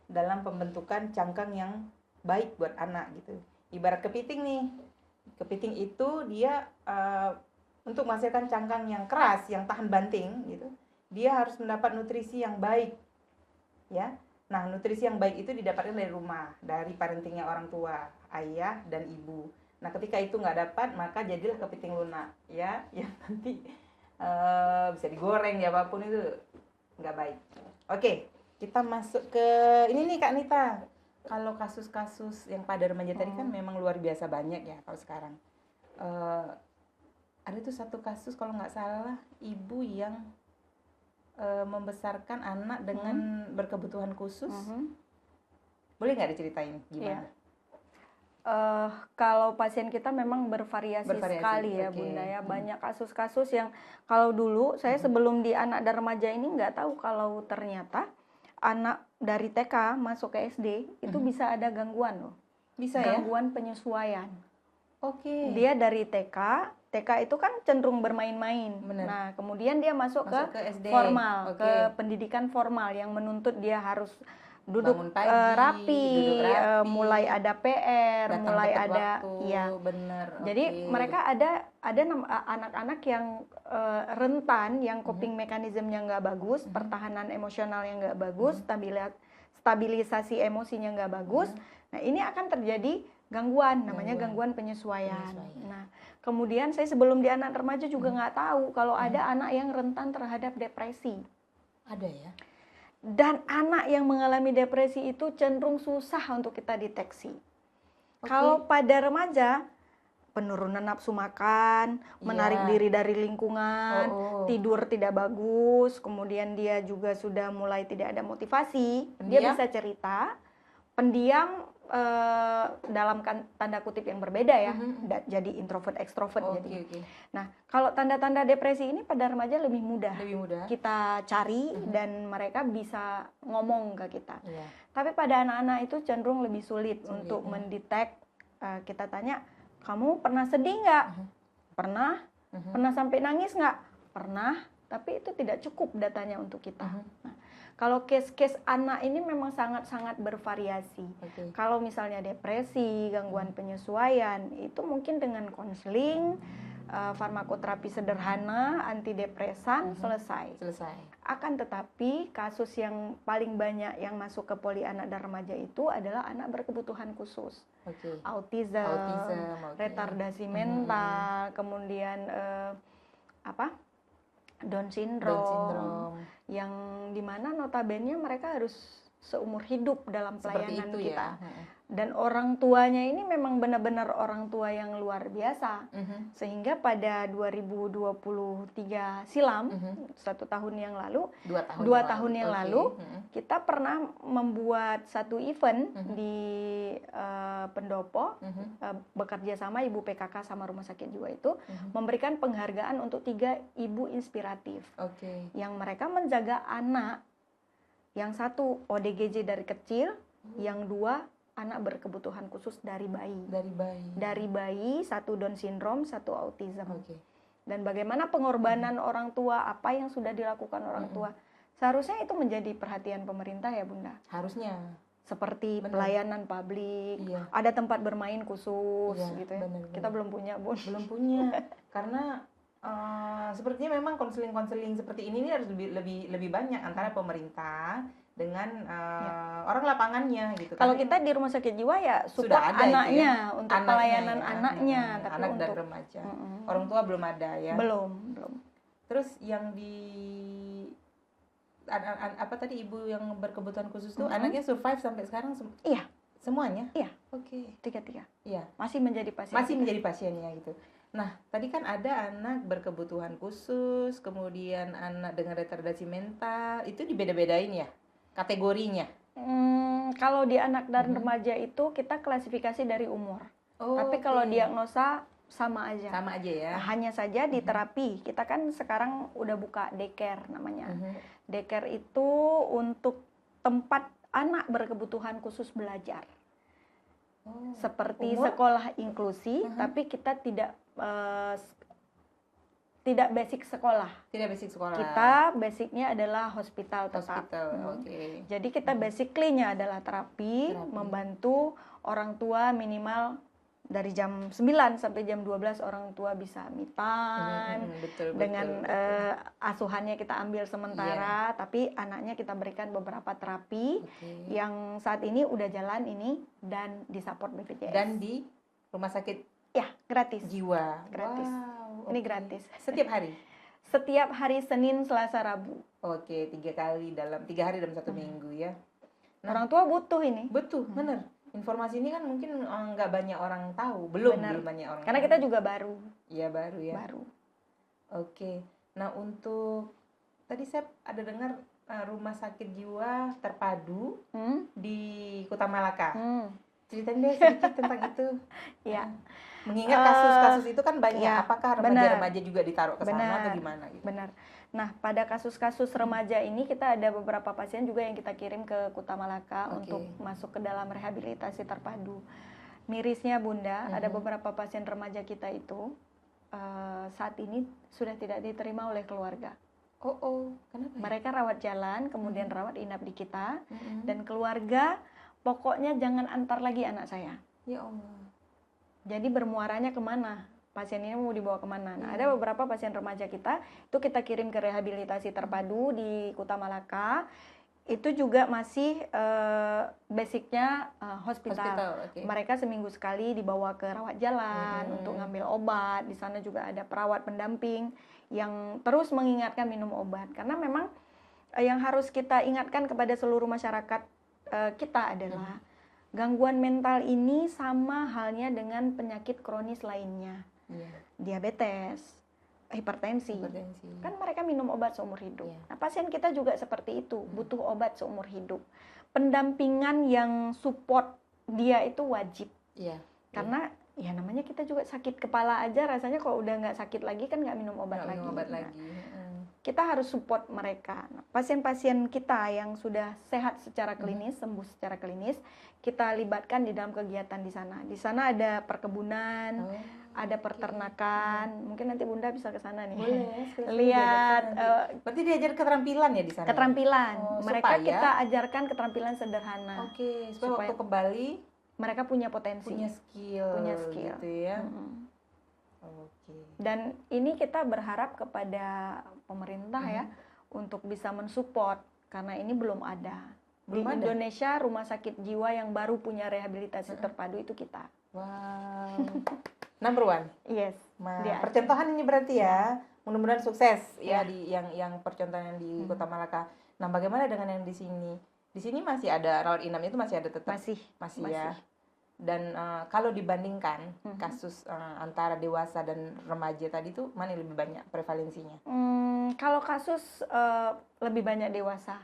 dalam pembentukan cangkang yang baik buat anak gitu. Ibarat kepiting nih, kepiting itu dia untuk menghasilkan cangkang yang keras, yang tahan banting gitu, dia harus mendapat nutrisi yang baik ya. Nah, nutrisi yang baik itu didapatkan dari rumah, dari parentingnya orang tua, ayah dan ibu. Nah, ketika itu nggak dapat, maka jadilah kepiting lunak, ya, yang nanti bisa digoreng ya, apapun itu nggak baik. Oke, kita masuk ke ini nih Kak Nita. Kalau kasus-kasus yang pada remaja tadi kan memang luar biasa banyak ya kalau sekarang. Ada tuh satu kasus kalau nggak salah, ibu yang membesarkan anak dengan berkebutuhan khusus. Boleh nggak diceritain gimana? Kalau pasien kita memang bervariasi sekali ya Bunda ya. Banyak kasus-kasus yang kalau dulu saya sebelum di anak dan remaja ini nggak tahu kalau ternyata anak dari TK masuk ke SD itu bisa ada gangguan loh. Bisa gangguan penyesuaian. Oke. Dia dari TK itu kan cenderung bermain-main. Bener. Nah, kemudian dia masuk ke SD. formal, Oke. ke pendidikan formal yang menuntut dia harus duduk Bangun pagi, rapi, duduk rapi, mulai ada PR, datang mulai tepat ada waktu, ya. Bener. Jadi oke. mereka ada anak-anak yang rentan, yang coping mekanismenya nggak bagus, pertahanan emosional yang nggak bagus, stabilisasi emosinya nggak bagus. Nah, ini akan terjadi gangguan, namanya gangguan penyesuaian. Nah, kemudian saya sebelum di anak remaja juga nggak tahu kalau ada anak yang rentan terhadap depresi. Ada ya? Dan anak yang mengalami depresi itu cenderung susah untuk kita deteksi. Kalau pada remaja, penurunan nafsu makan, menarik diri dari lingkungan, tidur tidak bagus, kemudian dia juga sudah mulai tidak ada motivasi, dia bisa cerita, pendiam dalam tanda kutip yang berbeda ya, jadi introvert ekstrovert jadi. Nah, kalau tanda-tanda depresi ini pada remaja lebih mudah kita cari dan mereka bisa ngomong ke kita. Tapi pada anak-anak itu cenderung lebih sulit untuk mendetek. Kita tanya, kamu pernah sedih nggak? Pernah. Pernah sampai nangis nggak? Pernah. Tapi itu tidak cukup datanya untuk kita. Nah, kalau case-case anak ini memang sangat-sangat bervariasi. Kalau misalnya depresi, gangguan penyesuaian, itu mungkin dengan konseling, farmakoterapi sederhana, antidepresan, selesai. Akan tetapi kasus yang paling banyak yang masuk ke poli anak dan remaja itu adalah anak berkebutuhan khusus. Autism, retardasi mental, kemudian Down syndrome, yang dimana notabene mereka harus seumur hidup dalam pelayanan kita. Dan orang tuanya ini memang benar-benar orang tua yang luar biasa. Sehingga pada 2023 silam, 1 tahun yang lalu, 2 tahun yang lalu, kita pernah membuat satu event di Pendopo, bekerja sama Ibu PKK sama Rumah Sakit Jiwa itu, memberikan penghargaan untuk 3 ibu inspiratif. Yang mereka menjaga anak, yang satu ODGJ dari kecil, yang 2 anak berkebutuhan khusus dari bayi. Dari bayi, 1 Down syndrome, 1 autism. Dan bagaimana pengorbanan orang tua, apa yang sudah dilakukan orang tua. Seharusnya itu menjadi perhatian pemerintah ya Bunda. Harusnya. Seperti pelayanan publik, ada tempat bermain khusus gitu ya. Kita belum punya, Bun. Belum punya. Karena sepertinya memang konseling-konseling seperti ini harus lebih banyak antara pemerintah dengan orang lapangannya gitu. Kalau kita di Rumah Sakit Jiwa ya support anaknya untuk pelayanan anaknya, tapi anak untuk dan remaja. Orang tua belum ada ya. Belum. Terus yang di apa tadi ibu yang berkebutuhan khusus tuh anaknya survive sampai sekarang? Iya. Semuanya? Iya. 3. Iya. Masih menjadi pasien. Masih menjadi pasiennya gitu. Nah, tadi kan ada anak berkebutuhan khusus, kemudian anak dengan retardasi mental, itu dibeda-bedain ya kategorinya? Kalau di anak dan remaja itu kita klasifikasi dari umur. Tapi kalau diagnosa sama aja. Sama aja ya. Hanya saja di terapi, kita kan sekarang udah buka daycare namanya. Daycare itu untuk tempat anak berkebutuhan khusus belajar. Seperti sekolah inklusi, tapi kita tidak basic sekolah. Kita basicnya adalah hospital tetap. Jadi kita basically-nya adalah terapi, membantu orang tua minimal dari jam 9 sampai jam 12 orang tua bisa me time. Betul, Dengan betul. asuhannya kita ambil sementara, tapi anaknya kita berikan beberapa terapi yang saat ini udah jalan ini dan disupport BPJS. Dan di rumah sakit ya gratis. Jiwa. Gratis. Wow, Ini gratis. Setiap hari? Setiap hari Senin, Selasa, Rabu. Oke, 3 hari dalam 3 hari dalam 1 minggu ya. Nah, orang tua butuh ini. Betul, benar. Informasi ini kan mungkin nggak banyak orang tahu, belum banyak orang. Karena tahu. kita juga baru. Iya baru ya. Baru. Oke. Nah untuk tadi saya ada dengar rumah sakit jiwa terpadu di Kota Malaka. Ceritain deh sedikit tentang itu. Iya. Mengingat kasus-kasus itu kan banyak. Ya, apakah remaja-remaja juga ditaruh ke sana atau gimana? Gitu? Benar. Nah, pada kasus-kasus remaja ini kita ada beberapa pasien juga yang kita kirim ke Kota Malaka untuk masuk ke dalam rehabilitasi terpadu. Mirisnya Bunda, ada beberapa pasien remaja kita itu saat ini sudah tidak diterima oleh keluarga. Kenapa? Mereka rawat jalan, kemudian rawat inap di kita, dan keluarga pokoknya jangan antar lagi anak saya. Ya Allah. Jadi bermuaranya kemana? Pasien ini mau dibawa kemana? Nah, ada beberapa pasien remaja kita itu kita kirim ke rehabilitasi terpadu di Kota Malaka. Itu juga masih basicnya hospital. Mereka seminggu sekali dibawa ke rawat jalan untuk ngambil obat. Di sana juga ada perawat pendamping yang terus mengingatkan minum obat. Karena memang yang harus kita ingatkan kepada seluruh masyarakat kita adalah gangguan mental ini sama halnya dengan penyakit kronis lainnya. Diabetes, hipertensi. Kan mereka minum obat seumur hidup. Nah, pasien kita juga seperti itu, butuh obat seumur hidup. Pendampingan yang support dia itu wajib. Karena ya namanya kita juga sakit kepala aja, rasanya kalau udah nggak sakit lagi kan nggak minum obat lagi. Kita harus support mereka. Nah, pasien-pasien kita yang sudah sehat secara klinis, sembuh secara klinis, kita libatkan di dalam kegiatan di sana. Di sana ada perkebunan, ada peternakan. Mungkin nanti Bunda bisa ke sana nih. Boleh. Lihat. Berarti diajar keterampilan ya di sana? Keterampilan. Mereka kita ajarkan keterampilan sederhana. Supaya waktu ke Bali mereka punya potensi. Punya skill. Gitu ya. Dan ini kita berharap kepada pemerintah ya untuk bisa mensupport karena ini belum ada. Di Indonesia rumah sakit jiwa yang baru punya rehabilitasi terpadu itu kita. Wow. Number one. Yes. Percontohan ini berarti ya. Mudah-mudahan sukses ya di yang percontohan di Kota Malaka. Nah, bagaimana dengan yang di sini? Di sini masih ada rawat inap itu masih ada tetap? Masih ya. Dan kalau dibandingkan kasus antara dewasa dan remaja tadi itu mana yang lebih banyak prevalensinya? Kalau kasus lebih banyak dewasa.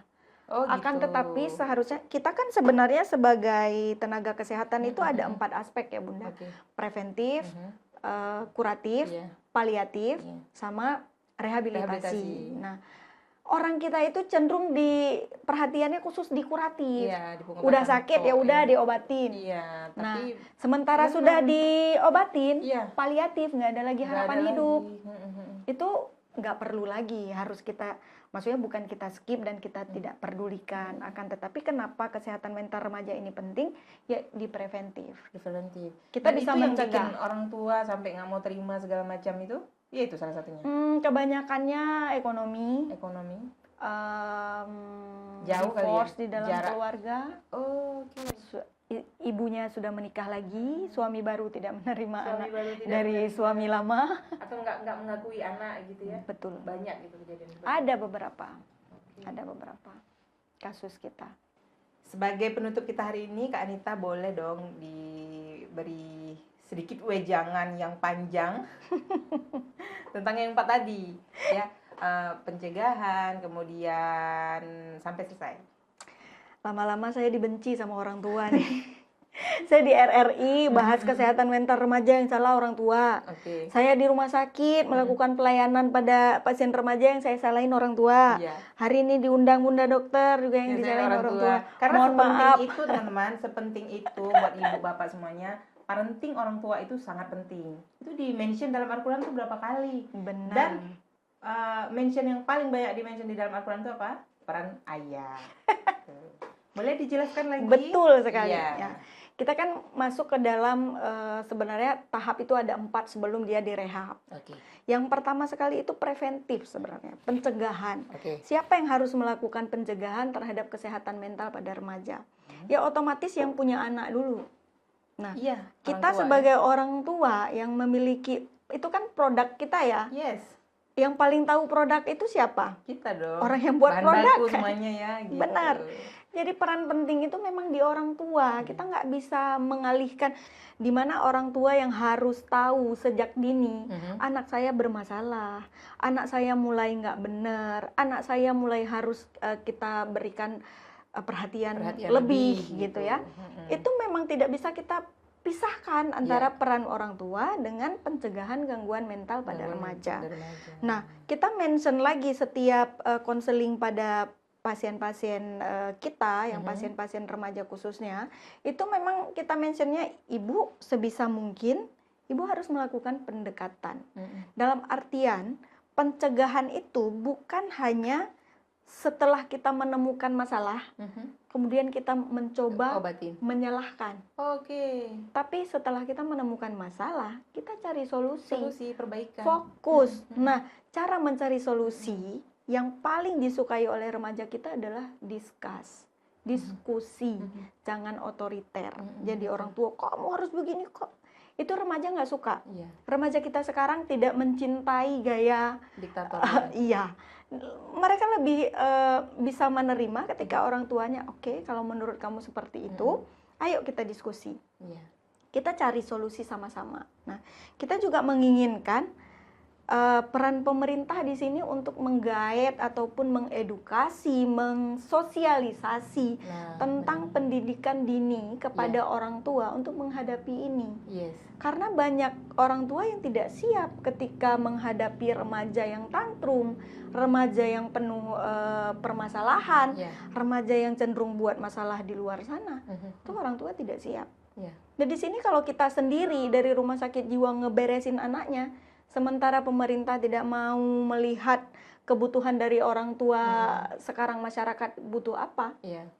Akan Gitu. tetapi seharusnya kita kan sebenarnya sebagai tenaga kesehatan itu ada 4 aspek ya Bunda. Preventif, kuratif, paliatif, sama rehabilitasi. Nah, orang kita itu cenderung perhatiannya khusus di kuratif. Udah sakit ya udah diobatin. Tapi nah, sementara sudah diobatin, paliatif nggak ada lagi harapan hidup. Itu nggak perlu lagi, harus kita, maksudnya bukan kita skip dan kita tidak pedulikan. Akan tetapi kenapa kesehatan mental remaja ini penting? Ya di preventif. Kita bisa mencegah. Yang orang tua sampai nggak mau terima segala macam itu, ya itu salah satunya. Kebanyakannya ekonomi. Jauh kali ya? Di dalam keluarga. Ibunya sudah menikah lagi, suami baru tidak menerima anak dari suami lama, atau nggak mengakui anak gitu ya. Betul. Banyak gitu kejadian. Ada beberapa kasus kita. Sebagai penutup kita hari ini, Kak Anita boleh dong diberi sedikit wejangan yang panjang tentang yang 4 tadi ya, pencegahan kemudian sampai selesai. Lama-lama saya dibenci sama orang tua nih. Saya di RRI bahas kesehatan mental remaja yang salah orang tua. Saya di rumah sakit melakukan pelayanan pada pasien remaja yang saya salahin orang tua. Hari ini diundang Bunda Dokter juga yang disalahin orang tua. Karena mohon maaf itu teman-teman, sepenting itu buat ibu bapak semuanya. Parenting orang tua itu sangat penting. Itu di-mention dalam Al-Quran itu berapa kali. Benar. Dan mention yang paling banyak di-mention di dalam Al-Quran itu apa? Peran ayah. Boleh dijelaskan lagi? Betul sekali. Ya. kita kan masuk ke dalam sebenarnya tahap itu ada 4 sebelum dia direhab. Oke. Yang pertama sekali itu preventif sebenarnya, pencegahan. Oke. Siapa yang harus melakukan pencegahan terhadap kesehatan mental pada remaja? Ya otomatis yang punya anak dulu. Nah, Iya, kita sebagai orang tua yang memiliki, itu kan produk kita ya. Yes. Yang paling tahu produk itu siapa? Kita dong. Orang yang buat Bahan produk baku kan? semuanya ya. Gitu. Benar. Jadi peran penting itu memang di orang tua. Kita nggak bisa mengalihkan, di mana orang tua yang harus tahu sejak dini, anak saya bermasalah, anak saya mulai nggak benar, anak saya mulai harus kita berikan perhatian lebih gitu ya. Itu memang tidak bisa kita pisahkan antara peran orang tua dengan pencegahan gangguan mental pada remaja. Nah, kita mention lagi setiap konseling pada pasien-pasien kita, yang pasien-pasien remaja khususnya, itu memang kita mentionnya ibu sebisa mungkin, ibu harus melakukan pendekatan. Dalam artian, pencegahan itu bukan hanya setelah kita menemukan masalah, kemudian kita mencoba menyalahkan. Oke. Tapi setelah kita menemukan masalah, kita cari solusi. Solusi perbaikan. Fokus. Nah, cara mencari solusi yang paling disukai oleh remaja kita adalah diskusi, jangan otoriter. Jadi orang tua, kamu harus begini kok. Itu remaja nggak suka. Remaja kita sekarang tidak mencintai gaya diktator. Iya, mereka lebih bisa menerima ketika orang tuanya, oke, kalau menurut kamu seperti itu, ayo kita diskusi. Kita cari solusi sama-sama. Nah, kita juga menginginkan peran pemerintah di sini untuk menggaet ataupun mengedukasi, mensosialisasi tentang pendidikan dini kepada orang tua untuk menghadapi ini. Karena banyak orang tua yang tidak siap ketika menghadapi remaja yang tantrum, remaja yang penuh permasalahan, remaja yang cenderung buat masalah di luar sana. Itu orang tua tidak siap. Dan di sini kalau kita sendiri dari rumah sakit jiwa ngeberesin anaknya, sementara pemerintah tidak mau melihat kebutuhan dari orang tua sekarang masyarakat butuh apa,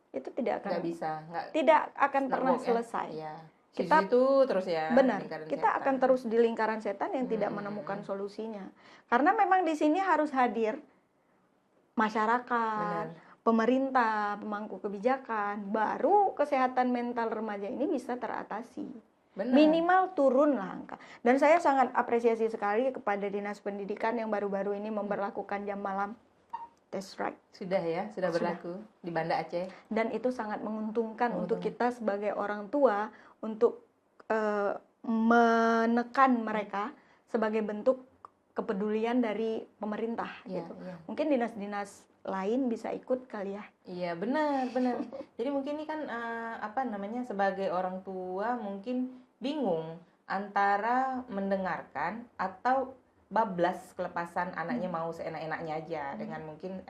itu tidak akan tidak akan pernah selesai. Kita itu terus ya. Benar. Kita akan terus di lingkaran setan yang tidak menemukan solusinya. Karena memang di sini harus hadir masyarakat, pemerintah, pemangku kebijakan, baru kesehatan mental remaja ini bisa teratasi. Minimal turun lah angka. Dan saya sangat apresiasi sekali kepada Dinas Pendidikan yang baru-baru ini memberlakukan jam malam. That's right. Sudah ya, sudah berlaku di Banda Aceh. Dan itu sangat menguntungkan untuk kita sebagai orang tua untuk menekan mereka sebagai bentuk kepedulian dari pemerintah gitu. Mungkin dinas-dinas lain bisa ikut kali ya. Iya, benar. Jadi mungkin ini kan sebagai orang tua mungkin bingung antara mendengarkan atau bablas kelepasan anaknya mau seenak-enaknya aja dengan mungkin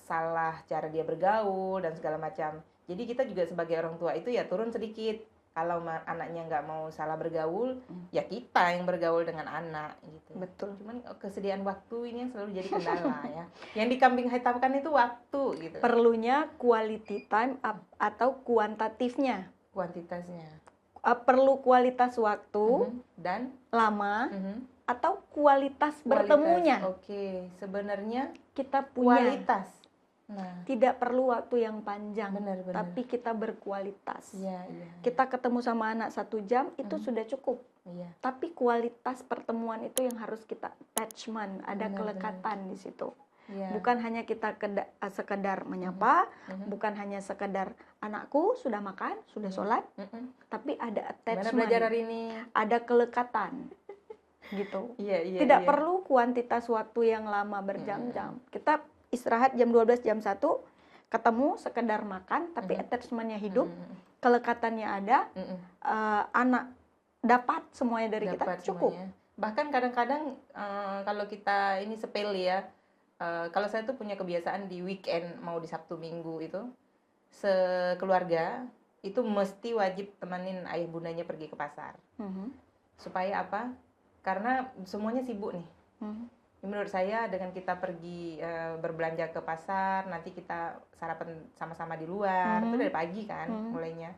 salah cara dia bergaul dan segala macam. Jadi kita juga sebagai orang tua itu ya turun sedikit. Kalau anaknya nggak mau salah bergaul, ya kita yang bergaul dengan anak gitu. Betul. Cuman kesediaan waktu ini yang selalu jadi kendala ya. Yang dikambing hitamkan itu waktu gitu. Perlunya quality time atau kuantitatifnya. Kuantitasnya. Perlu kualitas waktu dan lama atau kualitas bertemunya. Oke, sebenarnya kita punya kualitas. Tidak perlu waktu yang panjang, benar. tapi kita berkualitas. Iya. Kita ketemu sama anak 1 jam itu sudah cukup. Tapi kualitas pertemuan itu yang harus kita attachment, ada kelekatan di situ. Bukan hanya kita sekedar menyapa, bukan hanya sekedar anakku sudah makan, sudah sholat, tapi ada attachment, belajar hari ini, ada kelekatan, gitu. Tidak perlu kuantitas waktu yang lama berjam-jam. Kita istirahat jam 12, jam 1, ketemu sekedar makan, tapi attachment-nya hidup, kelekatannya ada, anak dapat semuanya dari kita, cukup. Semuanya. Bahkan kadang-kadang kalau kita ini sepele ya, kalau saya tuh punya kebiasaan di weekend mau di Sabtu Minggu itu sekeluarga itu mesti wajib temanin ayah bundanya pergi ke pasar. Supaya apa? Karena semuanya sibuk nih. Menurut saya dengan kita pergi berbelanja ke pasar, nanti kita sarapan sama-sama di luar, itu dari pagi kan mulainya.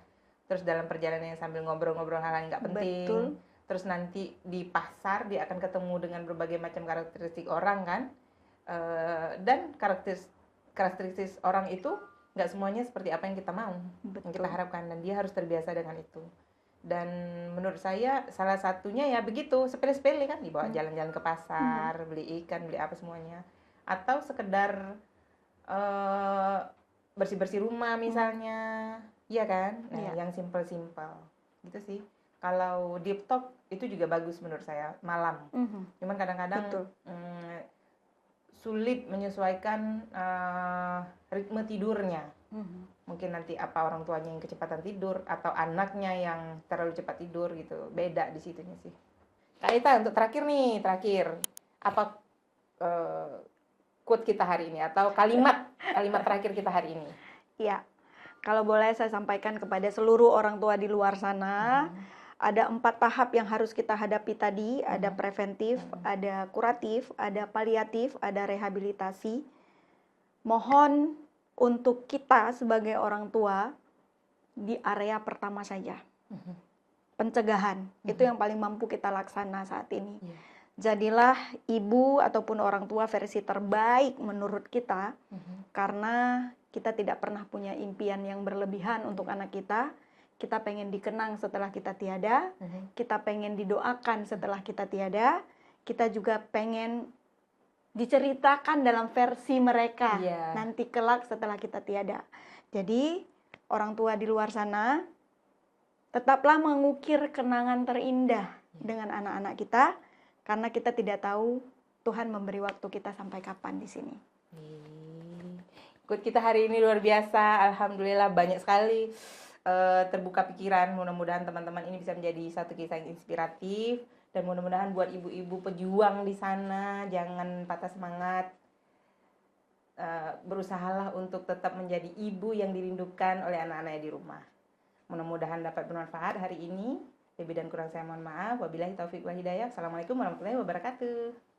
terus dalam perjalanan sambil ngobrol-ngobrol hal yang nggak penting. Betul. Terus nanti di pasar dia akan ketemu dengan berbagai macam karakteristik orang kan. Dan karakteristik orang itu nggak semuanya seperti apa yang kita mau, yang kita Betul. harapkan, dan dia harus terbiasa dengan itu. Dan menurut saya salah satunya ya begitu, sepele-sepele kan, dibawa jalan-jalan ke pasar, beli ikan, beli apa semuanya, atau sekedar bersih-bersih rumah misalnya, iya kan? Nah, Iya. yang simple-simple gitu sih. Kalau deep talk itu juga bagus menurut saya malam. Cuman kadang-kadang Betul. sulit menyesuaikan ritme tidurnya. Mungkin nanti apa orang tuanya yang kecepatan tidur atau anaknya yang terlalu cepat tidur gitu. Beda di situnya sih. Kak Ita, untuk terakhir apa quote kita hari ini atau kalimat terakhir kita hari ini? Iya. Kalau boleh saya sampaikan kepada seluruh orang tua di luar sana, ada 4 tahap yang harus kita hadapi tadi, ada preventif, ada kuratif, ada paliatif, ada rehabilitasi. Mohon untuk kita sebagai orang tua di area pertama saja. Pencegahan, itu yang paling mampu kita laksana saat ini. Jadilah ibu ataupun orang tua versi terbaik menurut kita, karena kita tidak pernah punya impian yang berlebihan untuk anak kita. Kita pengen dikenang setelah kita tiada, kita pengen didoakan setelah kita tiada, kita juga pengen diceritakan dalam versi mereka nanti kelak setelah kita tiada. Jadi orang tua di luar sana, tetaplah mengukir kenangan terindah dengan anak-anak kita, karena kita tidak tahu Tuhan memberi waktu kita sampai kapan di sini. Quote kita hari ini luar biasa, alhamdulillah banyak sekali terbuka pikiran. Mudah-mudahan teman-teman ini bisa menjadi satu kisah yang inspiratif, dan mudah-mudahan buat ibu-ibu pejuang di sana jangan patah semangat, berusahalah untuk tetap menjadi ibu yang dirindukan oleh anak-anaknya di rumah. Mudah-mudahan dapat bermanfaat hari ini. Lebih dan kurang saya mohon maaf. Wabillahi taufiq wal hidayah. Assalamualaikum warahmatullahi wabarakatuh.